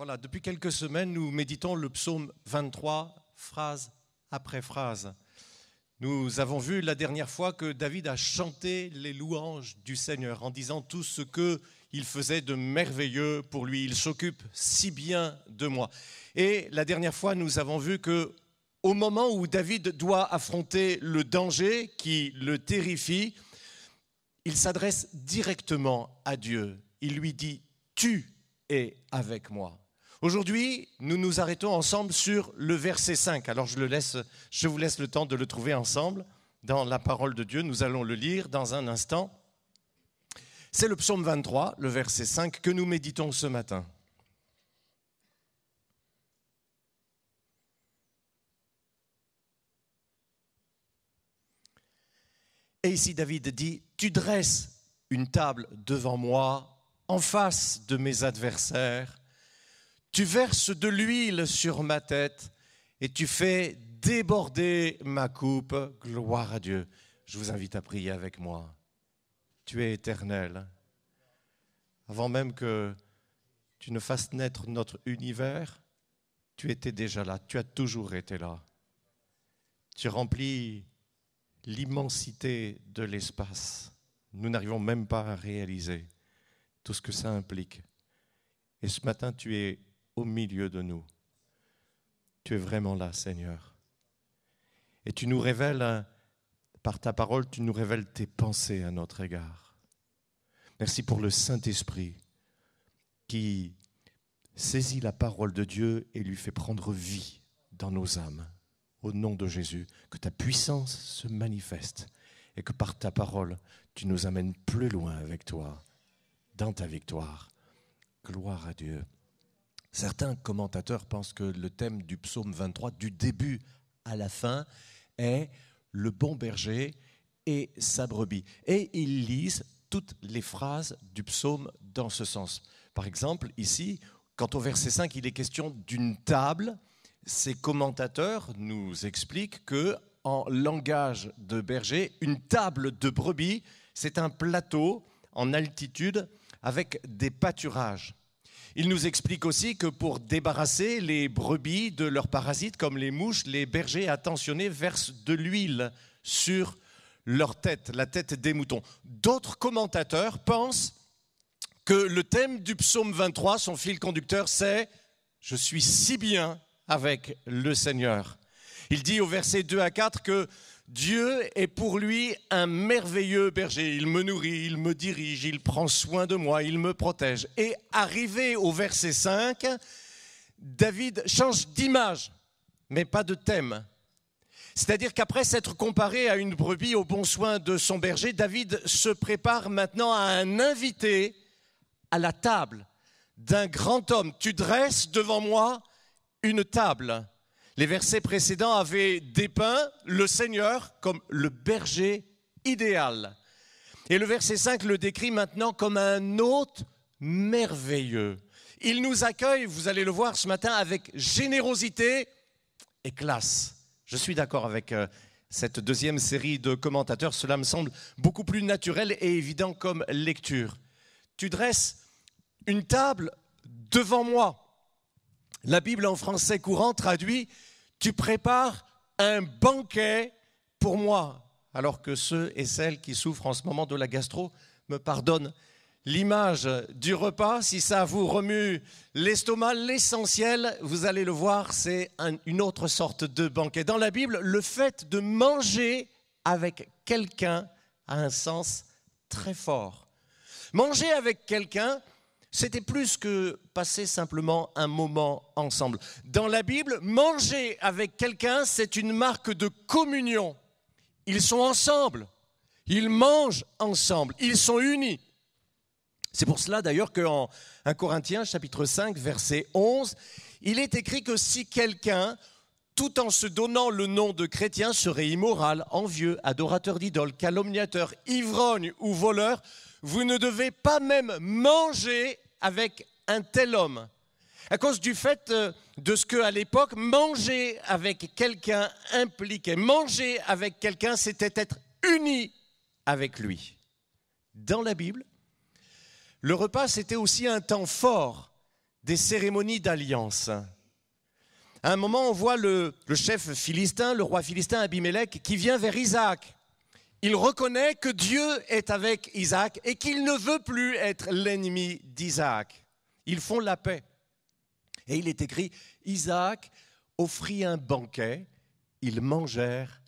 Voilà, depuis quelques semaines, nous méditons le psaume 23, phrase après phrase. Nous avons vu la dernière fois que David a chanté les louanges du Seigneur en disant tout ce qu'il faisait de merveilleux pour lui. Il s'occupe si bien de moi. Et la dernière fois, nous avons vu que au moment où David doit affronter le danger qui le terrifie, il s'adresse directement à Dieu. Il lui dit « Tu es avec moi ». Aujourd'hui, nous nous arrêtons ensemble sur le verset 5. Alors je vous laisse le temps de le trouver ensemble dans la parole de Dieu. Nous allons le lire dans un instant. C'est le psaume 23, le verset 5 que nous méditons ce matin. Et ici David dit « Tu dresses une table devant moi en face de mes adversaires. Tu verses de l'huile sur ma tête et tu fais déborder ma coupe. Gloire à Dieu. » Je vous invite à prier avec moi. Tu es éternel. Avant même que tu ne fasses naître notre univers, tu étais déjà là. Tu as toujours été là. Tu remplis l'immensité de l'espace. Nous n'arrivons même pas à réaliser tout ce que ça implique. Et ce matin, tu es au milieu de nous. Tu es vraiment là, Seigneur. Et tu nous révèles, par ta parole, tu nous révèles tes pensées à notre égard. Merci pour le Saint-Esprit qui saisit la parole de Dieu et lui fait prendre vie dans nos âmes. Au nom de Jésus, que ta puissance se manifeste et que par ta parole, tu nous amènes plus loin avec toi, dans ta victoire. Gloire à Dieu. Certains commentateurs pensent que le thème du psaume 23, du début à la fin, est le bon berger et sa brebis. Et ils lisent toutes les phrases du psaume dans ce sens. Par exemple, ici, quand au verset 5, il est question d'une table, ces commentateurs nous expliquent qu'en langage de berger, une table de brebis, c'est un plateau en altitude avec des pâturages. Il nous explique aussi que pour débarrasser les brebis de leurs parasites, comme les mouches, les bergers attentionnés versent de l'huile sur leur tête, la tête des moutons. D'autres commentateurs pensent que le thème du psaume 23, son fil conducteur, c'est « Je suis si bien avec le Seigneur ». Il dit au verset 2 à 4 que Dieu est pour lui un merveilleux berger. Il me nourrit, il me dirige, il prend soin de moi, il me protège. Et arrivé au verset 5, David change d'image, mais pas de thème. C'est-à-dire qu'après s'être comparé à une brebis au bon soin de son berger, David se prépare maintenant à un invité à la table d'un grand homme. Tu dresses devant moi une table. Les versets précédents avaient dépeint le Seigneur comme le berger idéal. Et le verset 5 le décrit maintenant comme un hôte merveilleux. Il nous accueille, vous allez le voir ce matin, avec générosité et classe. Je suis d'accord avec cette deuxième série de commentateurs. Cela me semble beaucoup plus naturel et évident comme lecture. Tu dresses une table devant moi. La Bible en français courant traduit « Tu prépares un banquet pour moi ». Alors que ceux et celles qui souffrent en ce moment de la gastro me pardonnent l'image du repas. Si ça vous remue l'estomac, l'essentiel, vous allez le voir, c'est une autre sorte de banquet. Dans la Bible, le fait de manger avec quelqu'un a un sens très fort. Manger avec quelqu'un, c'était plus que passer simplement un moment ensemble. Dans la Bible, manger avec quelqu'un, c'est une marque de communion. Ils sont ensemble, ils mangent ensemble, ils sont unis. C'est pour cela d'ailleurs qu'en 1 Corinthiens chapitre 5, verset 11, il est écrit que si quelqu'un, tout en se donnant le nom de chrétien, serait immoral, envieux, adorateur d'idoles, calomniateur, ivrogne ou voleur, vous ne devez pas même manger avec un tel homme. À cause du fait de ce qu'à l'époque, manger avec quelqu'un impliquait. Manger avec quelqu'un, c'était être uni avec lui. Dans la Bible, le repas, c'était aussi un temps fort des cérémonies d'alliance. À un moment, on voit le chef philistin, le roi philistin Abimélec, qui vient vers Isaac. Il reconnaît que Dieu est avec Isaac et qu'il ne veut plus être l'ennemi d'Isaac. Ils font la paix. Et il est écrit, Isaac offrit un banquet, ils mangèrent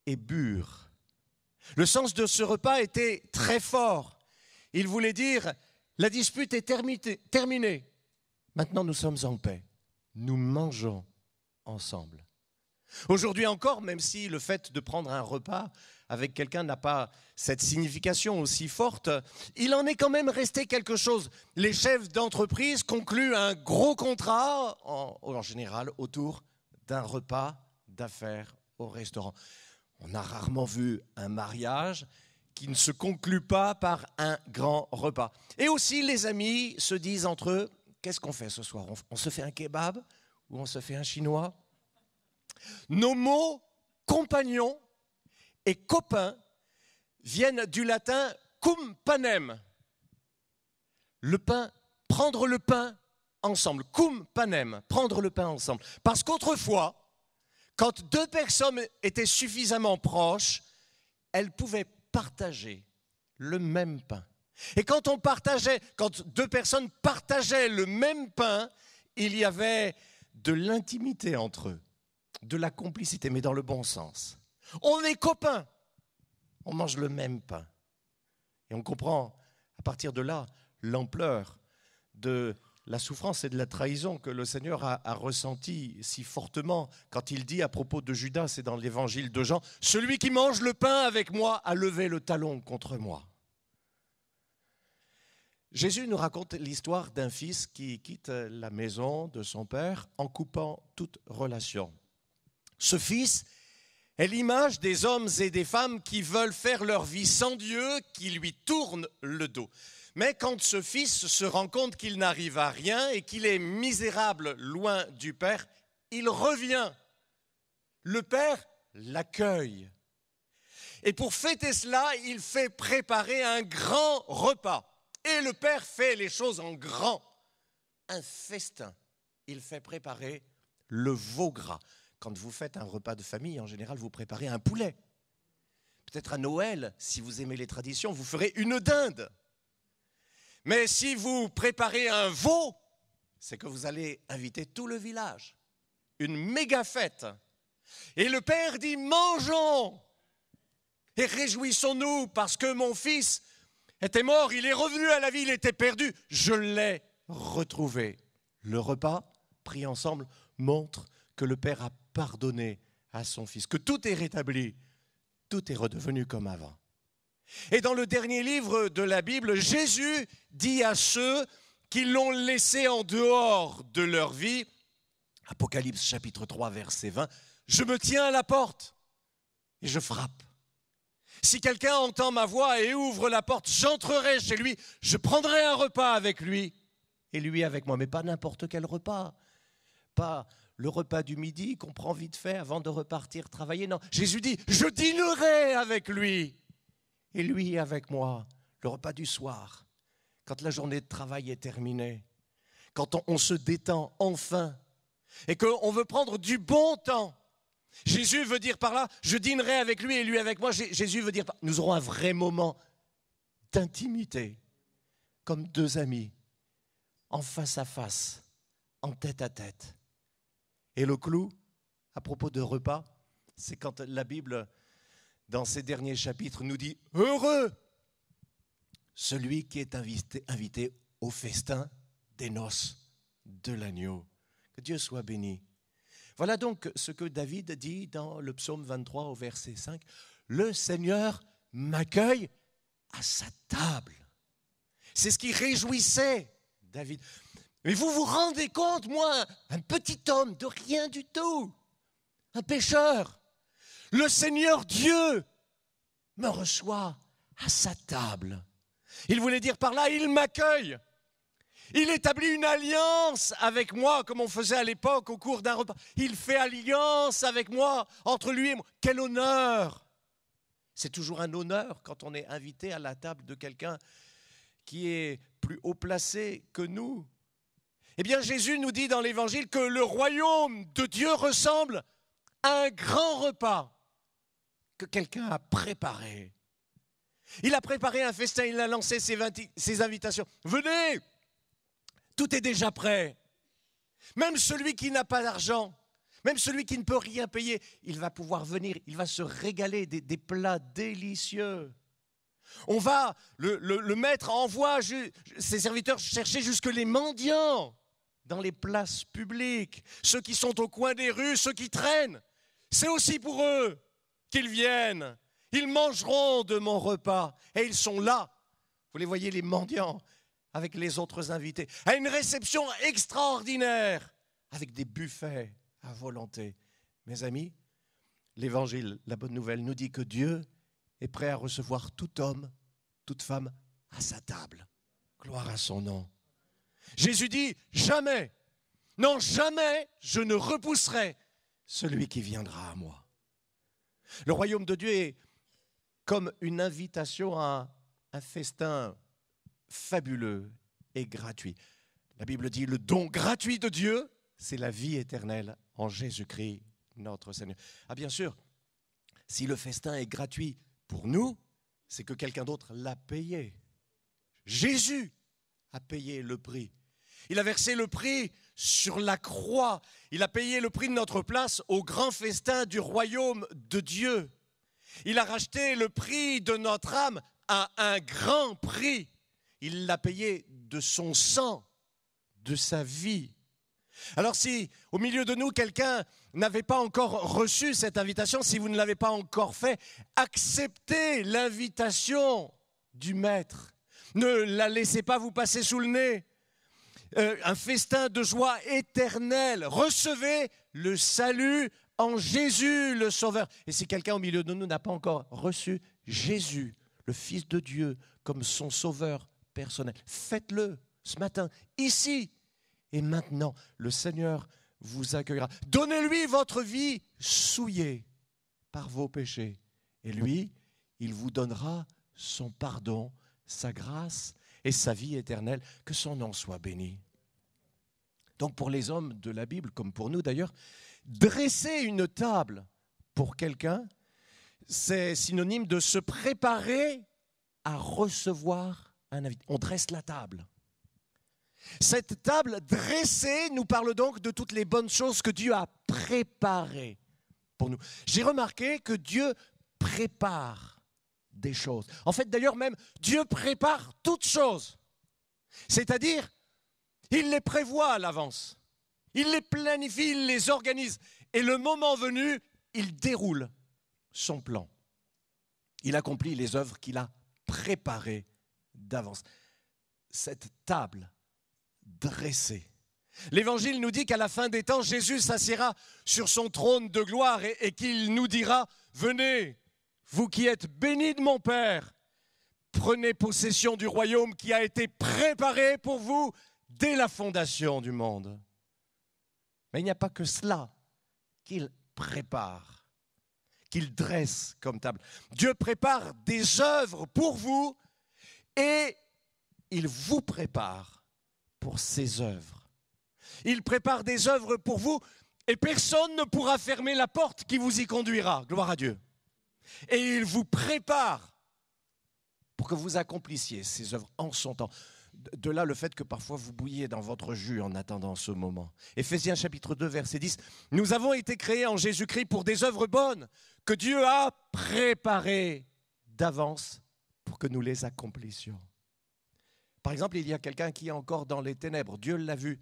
et burent. Le sens de ce repas était très fort. Il voulait dire, la dispute est terminée. Maintenant, nous sommes en paix. Nous mangeons ensemble. Aujourd'hui encore, même si le fait de prendre un repas avec quelqu'un n'a pas cette signification aussi forte, il en est quand même resté quelque chose. Les chefs d'entreprise concluent un gros contrat, en général autour d'un repas d'affaires au restaurant. On a rarement vu un mariage qui ne se conclut pas par un grand repas. Et aussi, les amis se disent entre eux, qu'est-ce qu'on fait ce soir? On se fait un kebab ou on se fait un chinois? Nos mots compagnons et copains viennent du latin cum panem. Le pain, prendre le pain ensemble. Cum panem, prendre le pain ensemble. Parce qu'autrefois, quand deux personnes étaient suffisamment proches, elles pouvaient partager le même pain. Et quand deux personnes partageaient le même pain, il y avait de l'intimité entre eux, de la complicité, mais dans le bon sens. On est copains, on mange le même pain. Et on comprend à partir de là l'ampleur de la souffrance et de la trahison que le Seigneur a ressenti si fortement quand il dit à propos de Judas, c'est dans l'évangile de Jean, « Celui qui mange le pain avec moi a levé le talon contre moi ». Jésus nous raconte l'histoire d'un fils qui quitte la maison de son père en coupant toute relation. Ce fils est l'image des hommes et des femmes qui veulent faire leur vie sans Dieu, qui lui tournent le dos. Mais quand ce fils se rend compte qu'il n'arrive à rien et qu'il est misérable loin du Père, il revient. Le Père l'accueille. Et pour fêter cela, il fait préparer un grand repas. Et le Père fait les choses en grand. Un festin. Il fait préparer le veau gras. Quand vous faites un repas de famille, en général, vous préparez un poulet. Peut-être à Noël, si vous aimez les traditions, vous ferez une dinde. Mais si vous préparez un veau, c'est que vous allez inviter tout le village. Une méga fête. Et le Père dit, mangeons et réjouissons-nous parce que mon fils était mort, il est revenu à la vie, il était perdu. Je l'ai retrouvé. Le repas, pris ensemble, montre que le Père a pardonné à son fils, que tout est rétabli, tout est redevenu comme avant. Et dans le dernier livre de la Bible, Jésus dit à ceux qui l'ont laissé en dehors de leur vie, Apocalypse chapitre 3, verset 20, « Je me tiens à la porte et je frappe. Si quelqu'un entend ma voix et ouvre la porte, j'entrerai chez lui, je prendrai un repas avec lui et lui avec moi. » Mais pas n'importe quel repas, pas le repas du midi qu'on prend vite fait avant de repartir travailler. Non, Jésus dit, je dînerai avec lui et lui avec moi. Le repas du soir, quand la journée de travail est terminée, quand on se détend enfin et qu'on veut prendre du bon temps. Jésus veut dire par là, je dînerai avec lui et lui avec moi. Jésus veut dire, nous aurons un vrai moment d'intimité, comme deux amis, en face à face, en tête à tête. Et le clou, à propos de repas, c'est quand la Bible, dans ses derniers chapitres, nous dit « Heureux celui qui est invité au festin des noces de l'agneau. » Que Dieu soit béni. Voilà donc ce que David dit dans le psaume 23 au verset 5. « Le Seigneur m'accueille à sa table. » C'est ce qui réjouissait David. Mais vous vous rendez compte, moi, un petit homme de rien du tout, un pécheur, le Seigneur Dieu me reçoit à sa table. Il voulait dire par là, il m'accueille. Il établit une alliance avec moi, comme on faisait à l'époque au cours d'un repas. Il fait alliance avec moi, entre lui et moi. Quel honneur! C'est toujours un honneur quand on est invité à la table de quelqu'un qui est plus haut placé que nous. Eh bien, Jésus nous dit dans l'Évangile que le royaume de Dieu ressemble à un grand repas que quelqu'un a préparé. Il a préparé un festin, il a lancé ses invitations. Venez, tout est déjà prêt. Même celui qui n'a pas d'argent, même celui qui ne peut rien payer, il va pouvoir venir, il va se régaler des plats délicieux. On va, le maître envoie ses serviteurs chercher jusque les mendiants dans les places publiques, ceux qui sont au coin des rues, ceux qui traînent. C'est aussi pour eux qu'ils viennent. Ils mangeront de mon repas. Et ils sont là. Vous les voyez, les mendiants, avec les autres invités, à une réception extraordinaire, avec des buffets à volonté. Mes amis, l'Évangile, la bonne nouvelle, nous dit que Dieu est prêt à recevoir tout homme, toute femme à sa table. Gloire à son nom. Jésus dit, jamais, non jamais, je ne repousserai celui qui viendra à moi. Le royaume de Dieu est comme une invitation à un festin fabuleux et gratuit. La Bible dit, le don gratuit de Dieu, c'est la vie éternelle en Jésus-Christ, notre Seigneur. Ah bien sûr, si le festin est gratuit pour nous, c'est que quelqu'un d'autre l'a payé. Jésus a payé le prix. Il a versé le prix sur la croix. Il a payé le prix de notre place au grand festin du royaume de Dieu. Il a racheté le prix de notre âme à un grand prix. Il l'a payé de son sang, de sa vie. Alors si au milieu de nous, quelqu'un n'avait pas encore reçu cette invitation, si vous ne l'avez pas encore fait, acceptez l'invitation du Maître. Ne la laissez pas vous passer sous le nez. Un festin de joie éternelle. Recevez le salut en Jésus le Sauveur. Et si quelqu'un au milieu de nous n'a pas encore reçu Jésus, le Fils de Dieu, comme son Sauveur personnel, faites-le ce matin, ici et maintenant. Le Seigneur vous accueillera. Donnez-lui votre vie souillée par vos péchés. Et lui, il vous donnera son pardon, sa grâce et sa vie éternelle. Que son nom soit béni. Donc pour les hommes de la Bible, comme pour nous d'ailleurs, dresser une table pour quelqu'un, c'est synonyme de se préparer à recevoir un invité. On dresse la table. Cette table dressée nous parle donc de toutes les bonnes choses que Dieu a préparées pour nous. J'ai remarqué que Dieu prépare des choses. En fait, d'ailleurs même, Dieu prépare toutes choses. C'est-à-dire, il les prévoit à l'avance. Il les planifie, il les organise. Et le moment venu, il déroule son plan. Il accomplit les œuvres qu'il a préparées d'avance. Cette table dressée. L'Évangile nous dit qu'à la fin des temps, Jésus s'assiera sur son trône de gloire et qu'il nous dira « Venez, vous qui êtes bénis de mon Père, prenez possession du royaume qui a été préparé pour vous dès la fondation du monde. » Mais il n'y a pas que cela qu'il prépare, qu'il dresse comme table. Dieu prépare des œuvres pour vous et il vous prépare pour ses œuvres. Il prépare des œuvres pour vous et personne ne pourra fermer la porte qui vous y conduira. Gloire à Dieu. Et il vous prépare pour que vous accomplissiez ces œuvres en son temps. De là le fait que parfois vous bouilliez dans votre jus en attendant ce moment. Éphésiens chapitre 2 verset 10. Nous avons été créés en Jésus-Christ pour des œuvres bonnes que Dieu a préparées d'avance pour que nous les accomplissions. Par exemple, il y a quelqu'un qui est encore dans les ténèbres. Dieu l'a vu.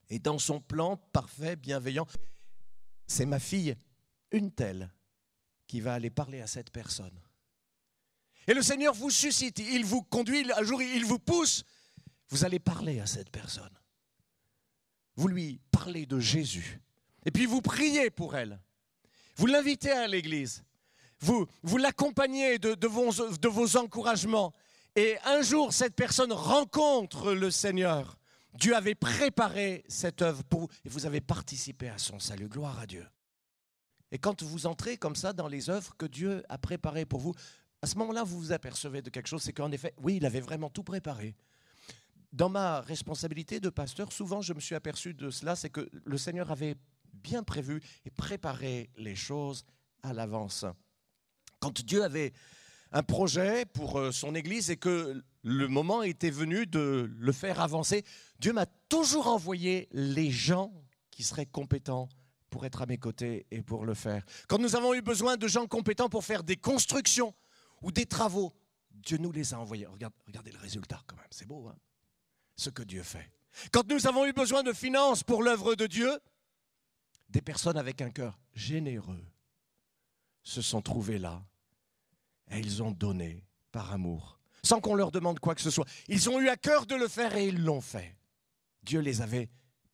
Et dans son plan parfait, bienveillant, c'est ma fille, une telle, qui va aller parler à cette personne. Et le Seigneur vous suscite, il vous conduit, un jour il vous pousse, vous allez parler à cette personne. Vous lui parlez de Jésus. Et puis vous priez pour elle. Vous l'invitez à l'église. Vous l'accompagnez de vos encouragements. Et un jour, cette personne rencontre le Seigneur. Dieu avait préparé cette œuvre pour vous et vous avez participé à son salut. Gloire à Dieu. Et quand vous entrez comme ça dans les œuvres que Dieu a préparées pour vous, à ce moment-là, vous vous apercevez de quelque chose, c'est qu'en effet, oui, il avait vraiment tout préparé. Dans ma responsabilité de pasteur, souvent je me suis aperçu de cela, c'est que le Seigneur avait bien prévu et préparé les choses à l'avance. Quand Dieu avait un projet pour son Église et que le moment était venu de le faire avancer, Dieu m'a toujours envoyé les gens qui seraient compétents pour être à mes côtés et pour le faire. Quand nous avons eu besoin de gens compétents pour faire des constructions ou des travaux, Dieu nous les a envoyés. Regardez le résultat quand même, c'est beau, hein, ce que Dieu fait. Quand nous avons eu besoin de finances pour l'œuvre de Dieu, des personnes avec un cœur généreux se sont trouvées là et ils ont donné par amour, sans qu'on leur demande quoi que ce soit. Ils ont eu à cœur de le faire et ils l'ont fait. Dieu les avait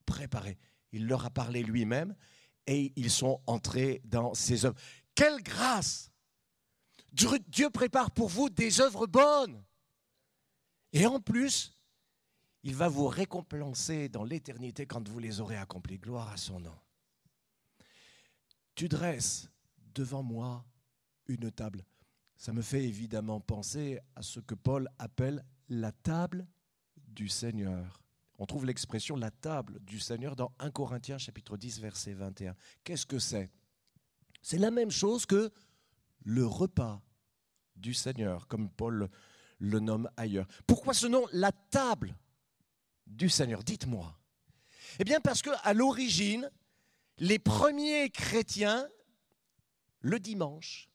préparés. Il leur a parlé lui-même et ils sont entrés dans ses œuvres. Quelle grâce! Dieu prépare pour vous des œuvres bonnes. Et en plus, il va vous récompenser dans l'éternité quand vous les aurez accomplies. Gloire à son nom. Tu dresses devant moi une table. Ça me fait évidemment penser à ce que Paul appelle la table du Seigneur. On trouve l'expression la table du Seigneur dans 1 Corinthiens chapitre 10 verset 21. Qu'est-ce que c'est? C'est la même chose que le repas du Seigneur, comme Paul le nomme ailleurs. Pourquoi ce nom, la table du Seigneur? Dites-moi. Eh bien parce qu'à l'origine, les premiers chrétiens, le dimanche,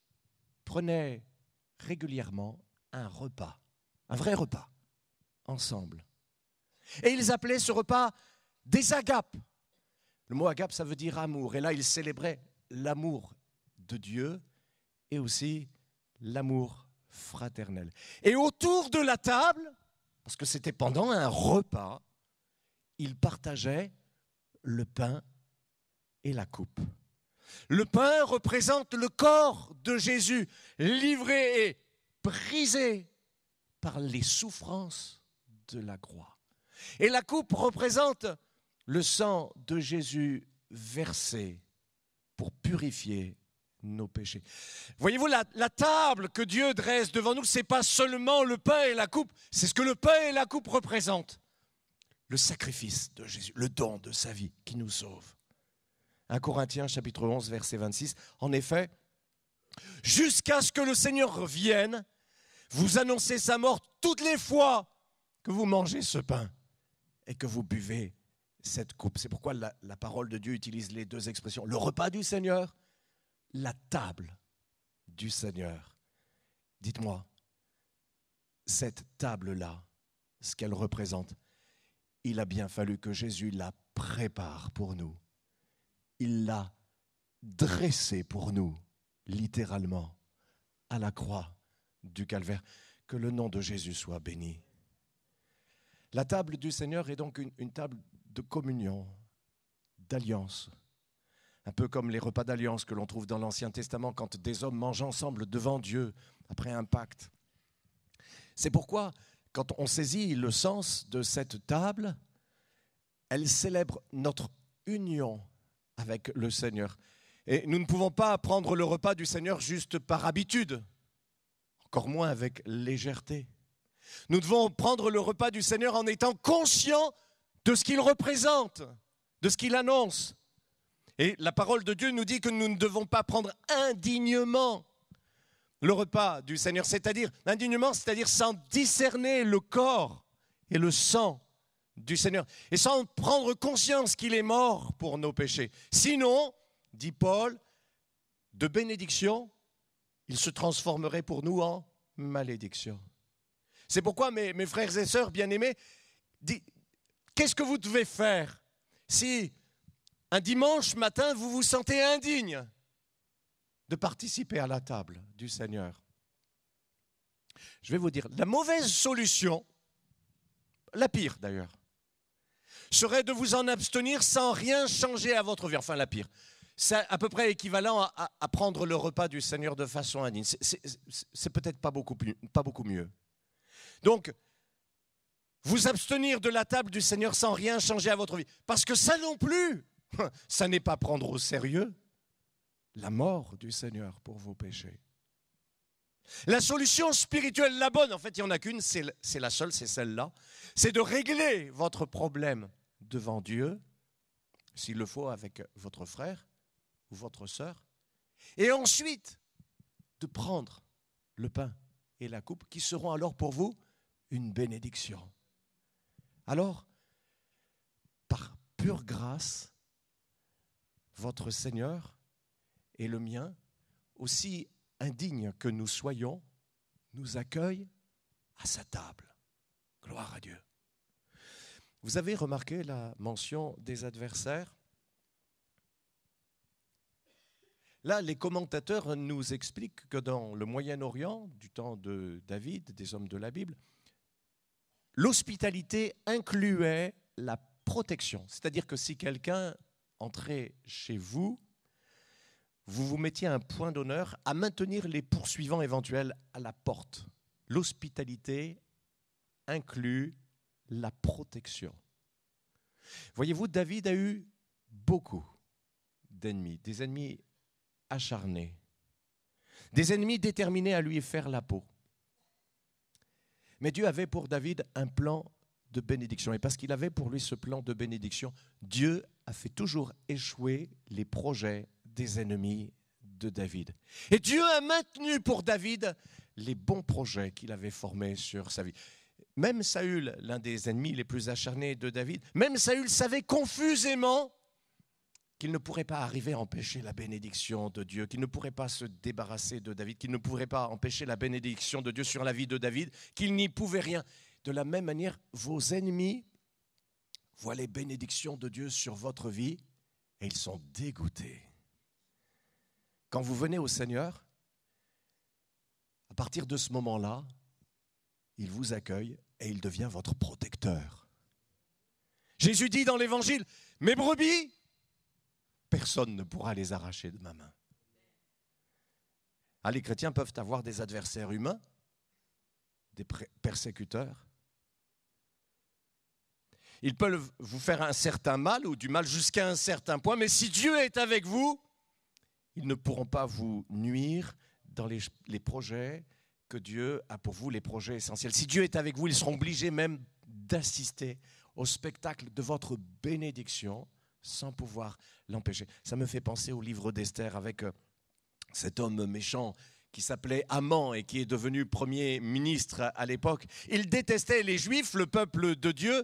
prenaient régulièrement un repas, un vrai repas, ensemble. Et ils appelaient ce repas des agapes. Le mot agape, ça veut dire amour. Et là, ils célébraient l'amour de Dieu et aussi l'amour fraternel. Et autour de la table, parce que c'était pendant un repas, ils partageaient le pain et la coupe. Le pain représente le corps de Jésus, livré et brisé par les souffrances de la croix. Et la coupe représente le sang de Jésus versé pour purifier nos péchés. Voyez-vous, la table que Dieu dresse devant nous, ce n'est pas seulement le pain et la coupe, c'est ce que le pain et la coupe représentent. Le sacrifice de Jésus, le don de sa vie qui nous sauve. 1 Corinthiens chapitre 11 verset 26. En effet, jusqu'à ce que le Seigneur revienne, vous annoncez sa mort toutes les fois que vous mangez ce pain et que vous buvez cette coupe. C'est pourquoi la parole de Dieu utilise les deux expressions. Le repas du Seigneur, la table du Seigneur. Dites-moi, cette table-là, ce qu'elle représente, il a bien fallu que Jésus la prépare pour nous. Il l'a dressée pour nous, littéralement, à la croix du Calvaire. Que le nom de Jésus soit béni. La table du Seigneur est donc une table de communion, d'alliance. Un peu comme les repas d'alliance que l'on trouve dans l'Ancien Testament quand des hommes mangent ensemble devant Dieu après un pacte. C'est pourquoi, quand on saisit le sens de cette table, elle célèbre notre union avec le Seigneur. Et nous ne pouvons pas prendre le repas du Seigneur juste par habitude, encore moins avec légèreté. Nous devons prendre le repas du Seigneur en étant conscients de ce qu'il représente, de ce qu'il annonce. Et la parole de Dieu nous dit que nous ne devons pas prendre indignement le repas du Seigneur, c'est-à-dire indignement, c'est-à-dire sans discerner le corps et le sang du Seigneur, et sans prendre conscience qu'il est mort pour nos péchés. Sinon, dit Paul, de bénédiction, il se transformerait pour nous en malédiction. C'est pourquoi, mes frères et sœurs bien-aimés, qu'est-ce que vous devez faire si un dimanche matin, vous vous sentez indigne de participer à la table du Seigneur? Je vais vous dire, la mauvaise solution, la pire d'ailleurs, serait de vous en abstenir sans rien changer à votre vie. Enfin, la pire. C'est à peu près équivalent à prendre le repas du Seigneur de façon indigne. C'est peut-être pas beaucoup mieux. Donc, vous abstenir de la table du Seigneur sans rien changer à votre vie. Parce que ça non plus, ça n'est pas prendre au sérieux la mort du Seigneur pour vos péchés. La solution spirituelle, la bonne, en fait, il n'y en a qu'une, c'est la seule, c'est celle-là. C'est de régler votre problème devant Dieu, s'il le faut avec votre frère ou votre sœur, et ensuite de prendre le pain et la coupe qui seront alors pour vous une bénédiction. Alors, par pure grâce, votre Seigneur et le mien, aussi indignes que nous soyons, nous accueille à sa table. Gloire à Dieu. Vous avez remarqué la mention des adversaires? Là, les commentateurs nous expliquent que dans le Moyen-Orient, du temps de David, des hommes de la Bible, l'hospitalité incluait la protection. C'est-à-dire que si quelqu'un entrait chez vous, vous vous mettiez un point d'honneur à maintenir les poursuivants éventuels à la porte. L'hospitalité inclut la protection. Voyez-vous, David a eu beaucoup d'ennemis, des ennemis acharnés, des ennemis déterminés à lui faire la peau. Mais Dieu avait pour David un plan de bénédiction. Et parce qu'il avait pour lui ce plan de bénédiction, Dieu a fait toujours échouer les projets des ennemis de David. Et Dieu a maintenu pour David les bons projets qu'il avait formés sur sa vie. Même Saül, l'un des ennemis les plus acharnés de David, même Saül savait confusément qu'il ne pourrait pas arriver à empêcher la bénédiction de Dieu, qu'il ne pourrait pas se débarrasser de David, qu'il ne pourrait pas empêcher la bénédiction de Dieu sur la vie de David, qu'il n'y pouvait rien. De la même manière, vos ennemis voient les bénédictions de Dieu sur votre vie et ils sont dégoûtés. Quand vous venez au Seigneur, à partir de ce moment-là, il vous accueille et il devient votre protecteur. Jésus dit dans l'Évangile, « Mes brebis, personne ne pourra les arracher de ma main. » Ah, les chrétiens peuvent avoir des adversaires humains, des persécuteurs. Ils peuvent vous faire un certain mal ou du mal jusqu'à un certain point, mais si Dieu est avec vous, ils ne pourront pas vous nuire dans les projets que Dieu a pour vous, les projets essentiels. Si Dieu est avec vous, ils seront obligés même d'assister au spectacle de votre bénédiction sans pouvoir l'empêcher. Ça me fait penser au livre d'Esther avec cet homme méchant qui s'appelait Haman et qui est devenu premier ministre à l'époque. Il détestait les Juifs, le peuple de Dieu,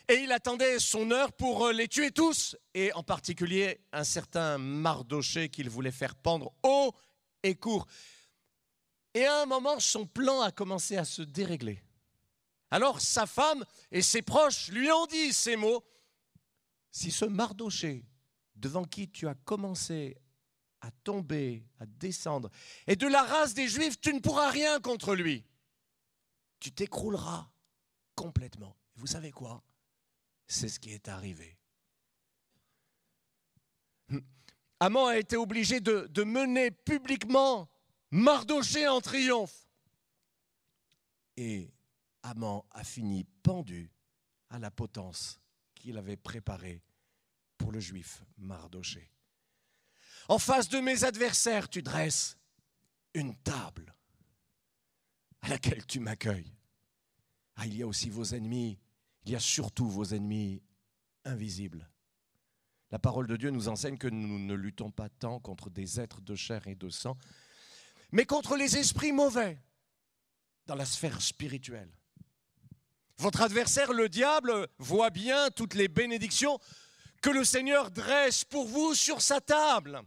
et il attendait son heure pour les tuer tous, et en particulier un certain Mardochée qu'il voulait faire pendre haut et court. Et à un moment, son plan a commencé à se dérégler. Alors sa femme et ses proches lui ont dit ces mots, « Si ce Mardochée, devant qui tu as commencé à tomber, à descendre, est de la race des Juifs, tu ne pourras rien contre lui. Tu t'écrouleras complètement. » Vous savez quoi? C'est ce qui est arrivé. Haman a été obligé de mener publiquement Mardochée en triomphe. Et Haman a fini pendu à la potence qu'il avait préparée pour le juif Mardochée. En face de mes adversaires, tu dresses une table à laquelle tu m'accueilles. Ah, il y a aussi vos ennemis, il y a surtout vos ennemis invisibles. La parole de Dieu nous enseigne que nous ne luttons pas tant contre des êtres de chair et de sang, mais contre les esprits mauvais dans la sphère spirituelle. Votre adversaire, le diable, voit bien toutes les bénédictions que le Seigneur dresse pour vous sur sa table.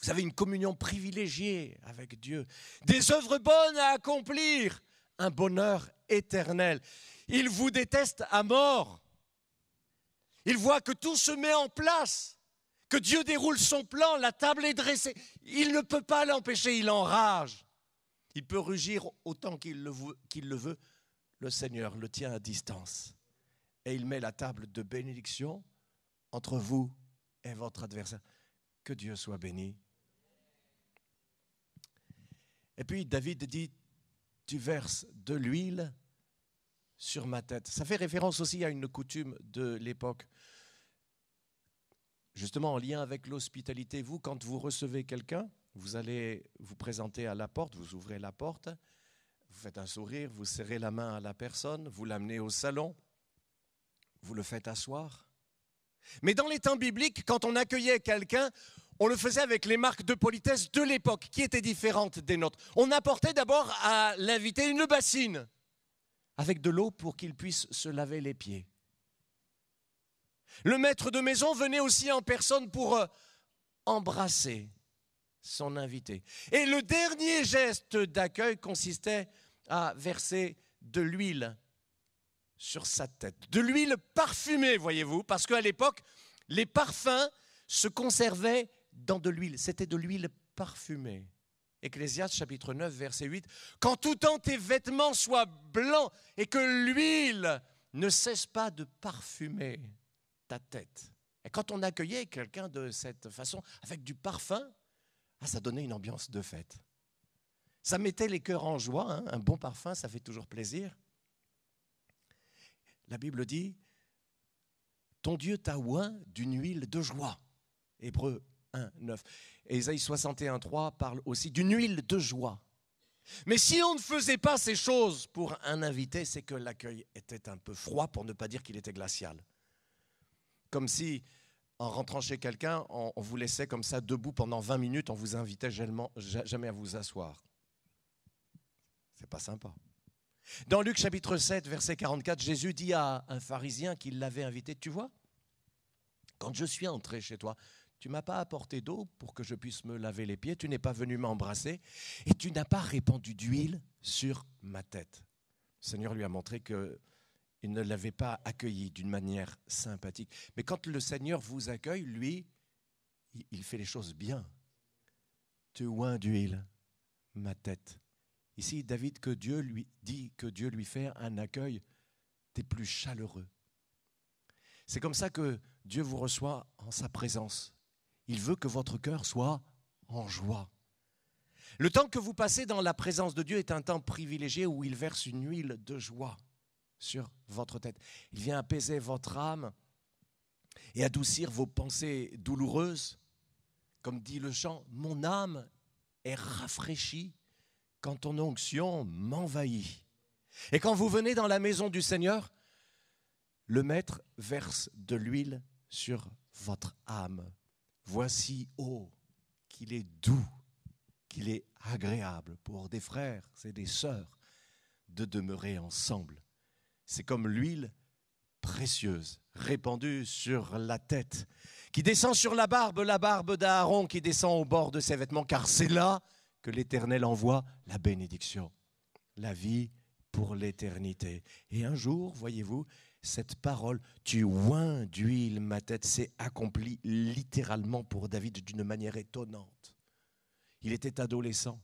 Vous avez une communion privilégiée avec Dieu, des œuvres bonnes à accomplir, un bonheur éternel. Il vous déteste à mort. Il voit que tout se met en place, que Dieu déroule son plan, la table est dressée. Il ne peut pas l'empêcher, il enrage. Il peut rugir autant qu'il le veut. Le Seigneur le tient à distance. Et il met la table de bénédiction entre vous et votre adversaire. Que Dieu soit béni. Et puis David dit, tu verses de l'huile sur ma tête. Ça fait référence aussi à une coutume de l'époque. Justement en lien avec l'hospitalité, vous, quand vous recevez quelqu'un, vous allez vous présenter à la porte, vous ouvrez la porte, vous faites un sourire, vous serrez la main à la personne, vous l'amenez au salon, vous le faites asseoir. Mais dans les temps bibliques, quand on accueillait quelqu'un, on le faisait avec les marques de politesse de l'époque, qui étaient différentes des nôtres. On apportait d'abord à l'invité une bassine avec de l'eau pour qu'il puisse se laver les pieds. Le maître de maison venait aussi en personne pour embrasser son invité. Et le dernier geste d'accueil consistait à verser de l'huile sur sa tête. De l'huile parfumée, voyez-vous, parce qu'à l'époque, les parfums se conservaient dans de l'huile. C'était de l'huile parfumée. Ecclésiaste chapitre 9, verset 8. « Quand tout temps tes vêtements soient blancs et que l'huile ne cesse pas de parfumer ta tête. » Et quand on accueillait quelqu'un de cette façon, avec du parfum, ça donnait une ambiance de fête. Ça mettait les cœurs en joie, hein. Un bon parfum, ça fait toujours plaisir. La Bible dit, ton Dieu t'a oint d'une huile de joie. Hébreux 1, 9. Et Ésaïe 61, 3 parle aussi d'une huile de joie. Mais si on ne faisait pas ces choses pour un invité, c'est que l'accueil était un peu froid, pour ne pas dire qu'il était glacial. Comme si, en rentrant chez quelqu'un, on vous laissait comme ça debout pendant 20 minutes, on vous invitait jamais à vous asseoir. C'est pas sympa. Dans Luc chapitre 7, verset 44, Jésus dit à un pharisien qui l'avait invité, « Tu vois, quand je suis entré chez toi, tu ne m'as pas apporté d'eau pour que je puisse me laver les pieds, tu n'es pas venu m'embrasser et tu n'as pas répandu d'huile sur ma tête. » Le Seigneur lui a montré qu'il ne l'avait pas accueilli d'une manière sympathique. Mais quand le Seigneur vous accueille, lui, il fait les choses bien. Tu oins d'huile ma tête. Ici, David, que Dieu lui fait un accueil des plus chaleureux. C'est comme ça que Dieu vous reçoit en sa présence. Il veut que votre cœur soit en joie. Le temps que vous passez dans la présence de Dieu est un temps privilégié où il verse une huile de joie sur votre tête. Il vient apaiser votre âme et adoucir vos pensées douloureuses. Comme dit le chant, « Mon âme est rafraîchie quand ton onction m'envahit. » Et quand vous venez dans la maison du Seigneur, le Maître verse de l'huile sur votre âme. Voici, oh, qu'il est doux, qu'il est agréable pour des frères et des sœurs de demeurer ensemble. C'est comme l'huile précieuse répandue sur la tête, qui descend sur la barbe d'Aaron qui descend au bord de ses vêtements, car c'est là que l'Éternel envoie la bénédiction, la vie pour l'éternité. Et un jour, voyez-vous, cette parole, tu oins d'huile ma tête, s'est accomplie littéralement pour David d'une manière étonnante. Il était adolescent.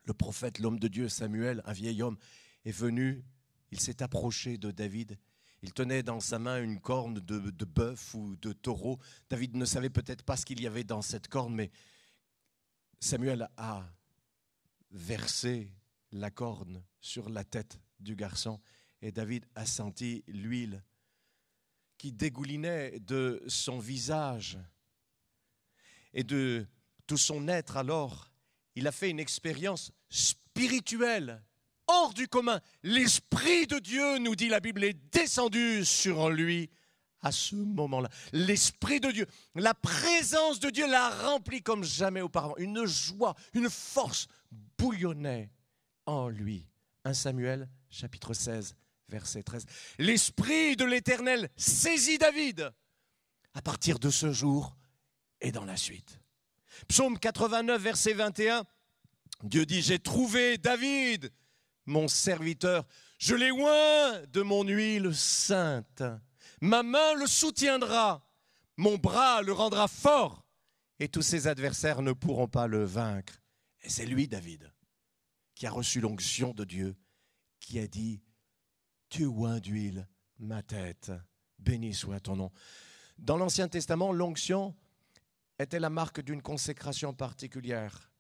Le prophète, l'homme de Dieu, Samuel, un vieil homme, est venu, il s'est approché de David. Il tenait dans sa main une corne de bœuf ou de taureau. David ne savait peut-être pas ce qu'il y avait dans cette corne, mais Samuel a versé la corne sur la tête du garçon et David a senti l'huile qui dégoulinait de son visage et de tout son être. Alors, il a fait une expérience spirituelle hors du commun. L'Esprit de Dieu, nous dit la Bible, est descendu sur lui à ce moment-là. L'Esprit de Dieu, la présence de Dieu l'a rempli comme jamais auparavant. Une joie, une force bouillonnait en lui. 1 Samuel, chapitre 16, verset 13. L'Esprit de l'Éternel saisit David à partir de ce jour et dans la suite. Psaume 89, verset 21, Dieu dit, « J'ai trouvé David, mon serviteur, je l'ai oint de mon huile sainte. Ma main le soutiendra, mon bras le rendra fort, et tous ses adversaires ne pourront pas le vaincre. » Et c'est lui, David, qui a reçu l'onction de Dieu, qui a dit, « Tu oins d'huile ma tête, béni soit ton nom. » Dans l'Ancien Testament, l'onction était la marque d'une consécration particulière.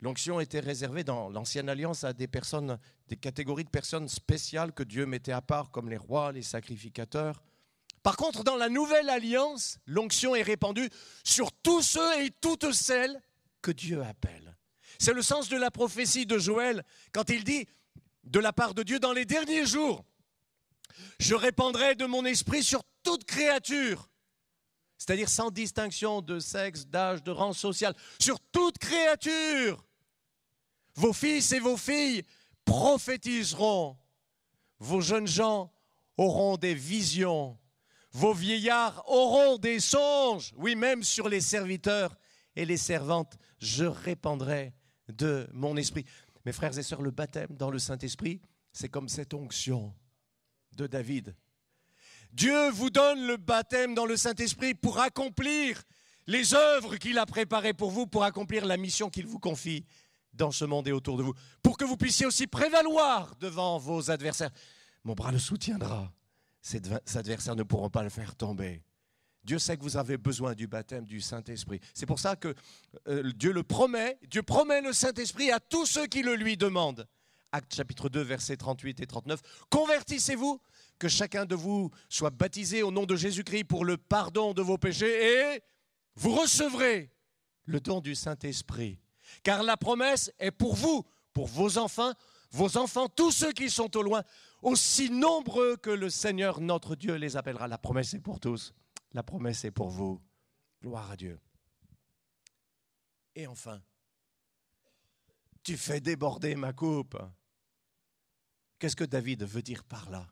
L'onction était réservée dans l'Ancienne Alliance à des personnes, des catégories de personnes spéciales que Dieu mettait à part, comme les rois, les sacrificateurs. Par contre, dans la Nouvelle Alliance, l'onction est répandue sur tous ceux et toutes celles que Dieu appelle. C'est le sens de la prophétie de Joël quand il dit, de la part de Dieu, dans les derniers jours, je répandrai de mon esprit sur toute créature, c'est-à-dire sans distinction de sexe, d'âge, de rang social, sur toute créature. Vos fils et vos filles prophétiseront, vos jeunes gens auront des visions, vos vieillards auront des songes. Oui, même sur les serviteurs et les servantes, je répandrai de mon esprit. Mes frères et sœurs, le baptême dans le Saint-Esprit, c'est comme cette onction de David. Dieu vous donne le baptême dans le Saint-Esprit pour accomplir les œuvres qu'il a préparées pour vous, pour accomplir la mission qu'il vous confie dans ce monde et autour de vous, pour que vous puissiez aussi prévaloir devant vos adversaires. Mon bras le soutiendra. Ces adversaires ne pourront pas le faire tomber. Dieu sait que vous avez besoin du baptême du Saint-Esprit. C'est pour ça que Dieu le promet. Dieu promet le Saint-Esprit à tous ceux qui le lui demandent. Actes chapitre 2, versets 38 et 39. Convertissez-vous, que chacun de vous soit baptisé au nom de Jésus-Christ pour le pardon de vos péchés et vous recevrez le don du Saint-Esprit. Car la promesse est pour vous, pour vos enfants, tous ceux qui sont au loin, aussi nombreux que le Seigneur notre Dieu les appellera. La promesse est pour tous. La promesse est pour vous. Gloire à Dieu. Et enfin, tu fais déborder ma coupe. Qu'est-ce que David veut dire par là?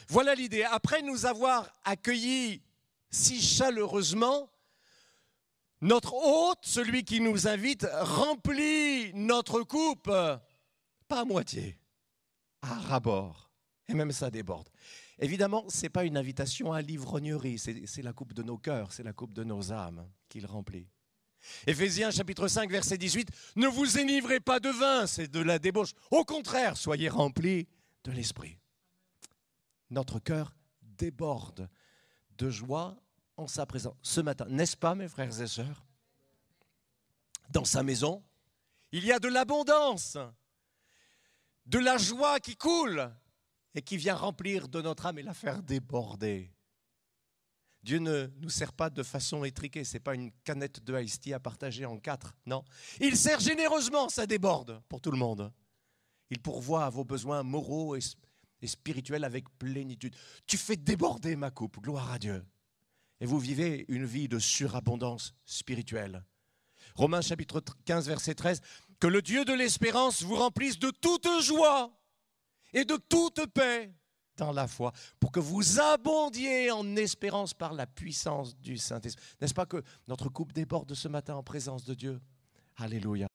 Voilà l'idée. Après nous avoir accueillis si chaleureusement, notre hôte, celui qui nous invite, remplit notre coupe, pas à moitié, à ras-bord. Et même ça déborde. Évidemment, ce n'est pas une invitation à l'ivrognerie, c'est la coupe de nos cœurs, c'est la coupe de nos âmes qu'il remplit. Éphésiens chapitre 5, verset 18, « Ne vous enivrez pas de vin, c'est de la débauche. Au contraire, soyez remplis de l'esprit. » Notre cœur déborde de joie en sa présence. Ce matin, n'est-ce pas, mes frères et sœurs? Dans sa maison, il y a de l'abondance, de la joie qui coule et qui vient remplir de notre âme et la faire déborder. Dieu ne nous sert pas de façon étriquée, ce n'est pas une canette de iced tea à partager en 4, non. Il sert généreusement, ça déborde pour tout le monde. Il pourvoit à vos besoins moraux et spirituels avec plénitude. Tu fais déborder ma coupe, gloire à Dieu. Et vous vivez une vie de surabondance spirituelle. Romains chapitre 15, verset 13, « Que le Dieu de l'espérance vous remplisse de toute joie et de toute paix dans la foi, pour que vous abondiez en espérance par la puissance du Saint-Esprit. » N'est-ce pas que notre coupe déborde ce matin en présence de Dieu? Alléluia.